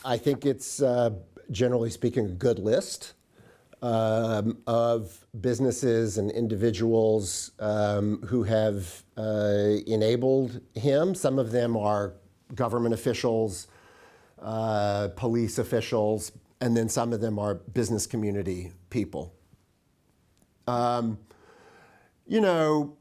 I think it's, generally speaking, a good list of businesses and individuals who have enabled him. Some of them are government officials, police officials, and then some of them are business community people. You know,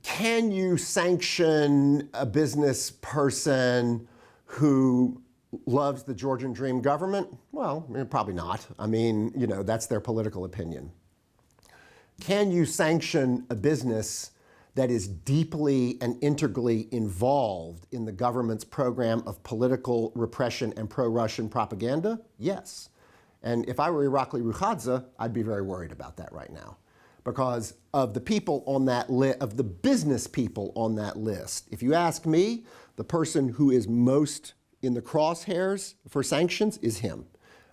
can you sanction a business person who loves the Georgian Dream government? Well, probably not. I mean, you know, that's their political opinion. Can you sanction a business that is deeply and integrally involved in the government's program of political repression and pro-Russian propaganda? Yes. And if I were Irakli Gialuri, I'd be very worried about that right now. Because of the people on that list, of the business people on that list, if you ask me, the person who is most in the crosshairs for sanctions is him,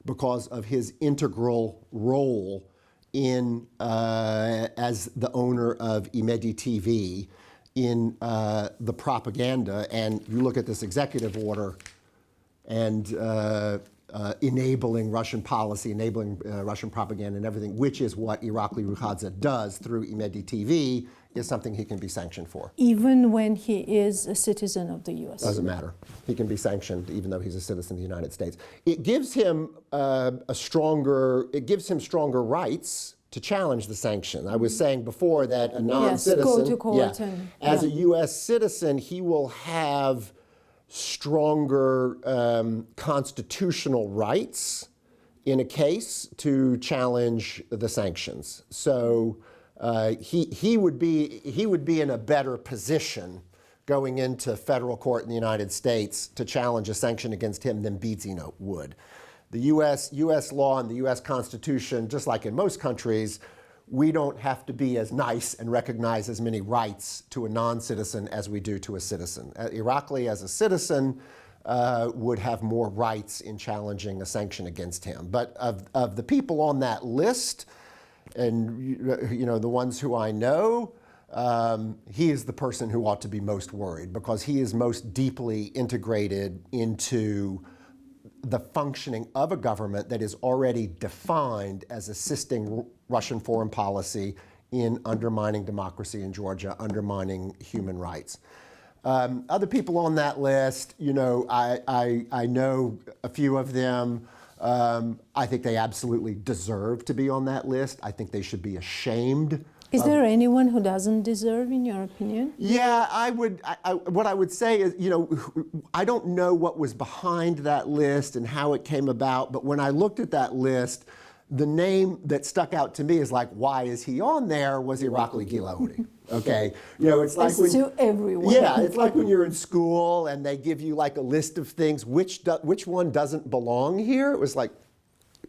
because of his integral role in as the owner of Imedi TV in the propaganda. And you look at this executive order and enabling Russian policy, enabling Russian propaganda and everything, which is what Irakli Gialuri does through Imedi TV, is something he can be sanctioned for. Even when he is a citizen of the U.S.? Doesn't matter. He can be sanctioned even though he's a citizen of the United States. It gives him stronger rights to challenge the sanction. I was saying before that a non-citizen, yes, go to court as a U.S. citizen, he will have stronger constitutional rights in a case to challenge the sanctions. So he would be in a better position going into federal court in the United States to challenge a sanction against him than Bidzina would. The U.S. law and the U.S. Constitution, just like in most countries, we don't have to be as nice and recognize as many rights to a non-citizen as we do to a citizen. Irakli, as a citizen, would have more rights in challenging a sanction against him. But of the people on that list, and you know, the ones who I know, he is the person who ought to be most worried, because he is most deeply integrated into the functioning of a government that is already defined as assisting Russian foreign policy in undermining democracy in Georgia, undermining human rights. Other people on that list, you know, I know a few of them. I think they absolutely deserve to be on that list. I think they should be ashamed. Is there anyone who doesn't deserve, in your opinion? Yeah, what I would say is, you know, I don't know what was behind that list and how it came about, but when I looked at that list, the name that stuck out to me is like, why is he on there, was Irakli Gialuri. Okay, you know, it's like it's to everyone. Yeah, it's like when you're in school and they give you like a list of things, which one doesn't belong here? It was like,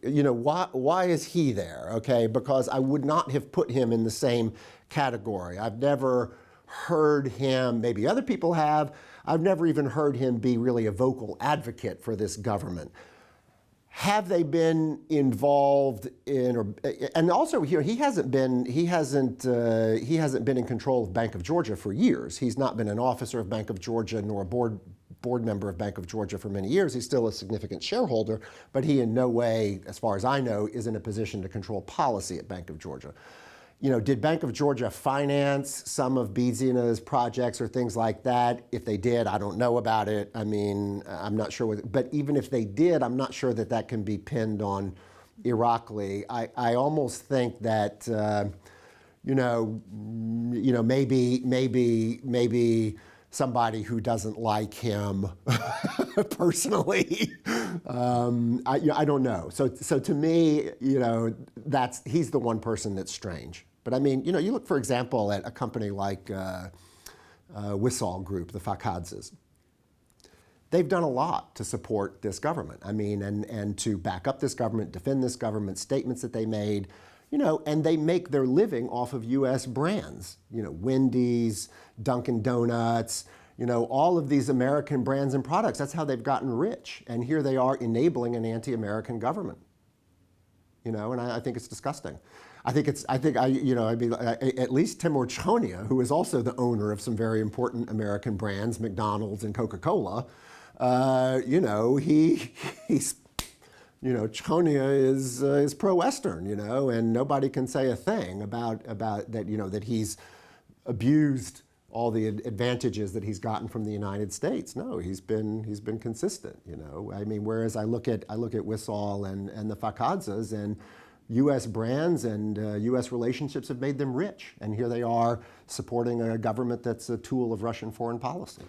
you know, why is he there? Okay, because I would not have put him in the same category. I've never heard him, maybe other people have, I've never even heard him be really a vocal advocate for this government. Have they been involved in, and also here, he hasn't been in control of Bank of Georgia for years. He's not been an officer of Bank of Georgia nor a board member of Bank of Georgia for many years. He's still a significant shareholder, but he in no way, as far as I know, is in a position to control policy at Bank of Georgia. You know, did Bank of Georgia finance some of Bidzina's projects or things like that? If they did, I don't know about it. I mean, I'm not sure. But even if they did, I'm not sure that that can be pinned on Irakli. I almost think that, you know, maybe somebody who doesn't like him personally. I don't know. So to me, you know, he's the one person that's strange. But I mean, you know, you look, for example, at a company like Wissall Group, the Fakadzes. They've done a lot to support this government. I mean, and to back up this government, defend this government, statements that they made, you know, and they make their living off of U.S. brands. You know, Wendy's, Dunkin' Donuts, you know, all of these American brands and products. That's how they've gotten rich. And here they are enabling an anti-American government. You know, and I think it's disgusting. At least Timur Chonia, who is also the owner of some very important American brands, McDonald's and Coca-Cola, you know, he's, you know, Chonia is pro-Western, you know, and nobody can say a thing about that, you know, that he's abused all the advantages that he's gotten from the United States. No, he's been consistent, you know. I mean, whereas I look at Wissall and the Fakadzas, and U.S. brands and U.S. relationships have made them rich, and here they are supporting a government that's a tool of Russian foreign policy.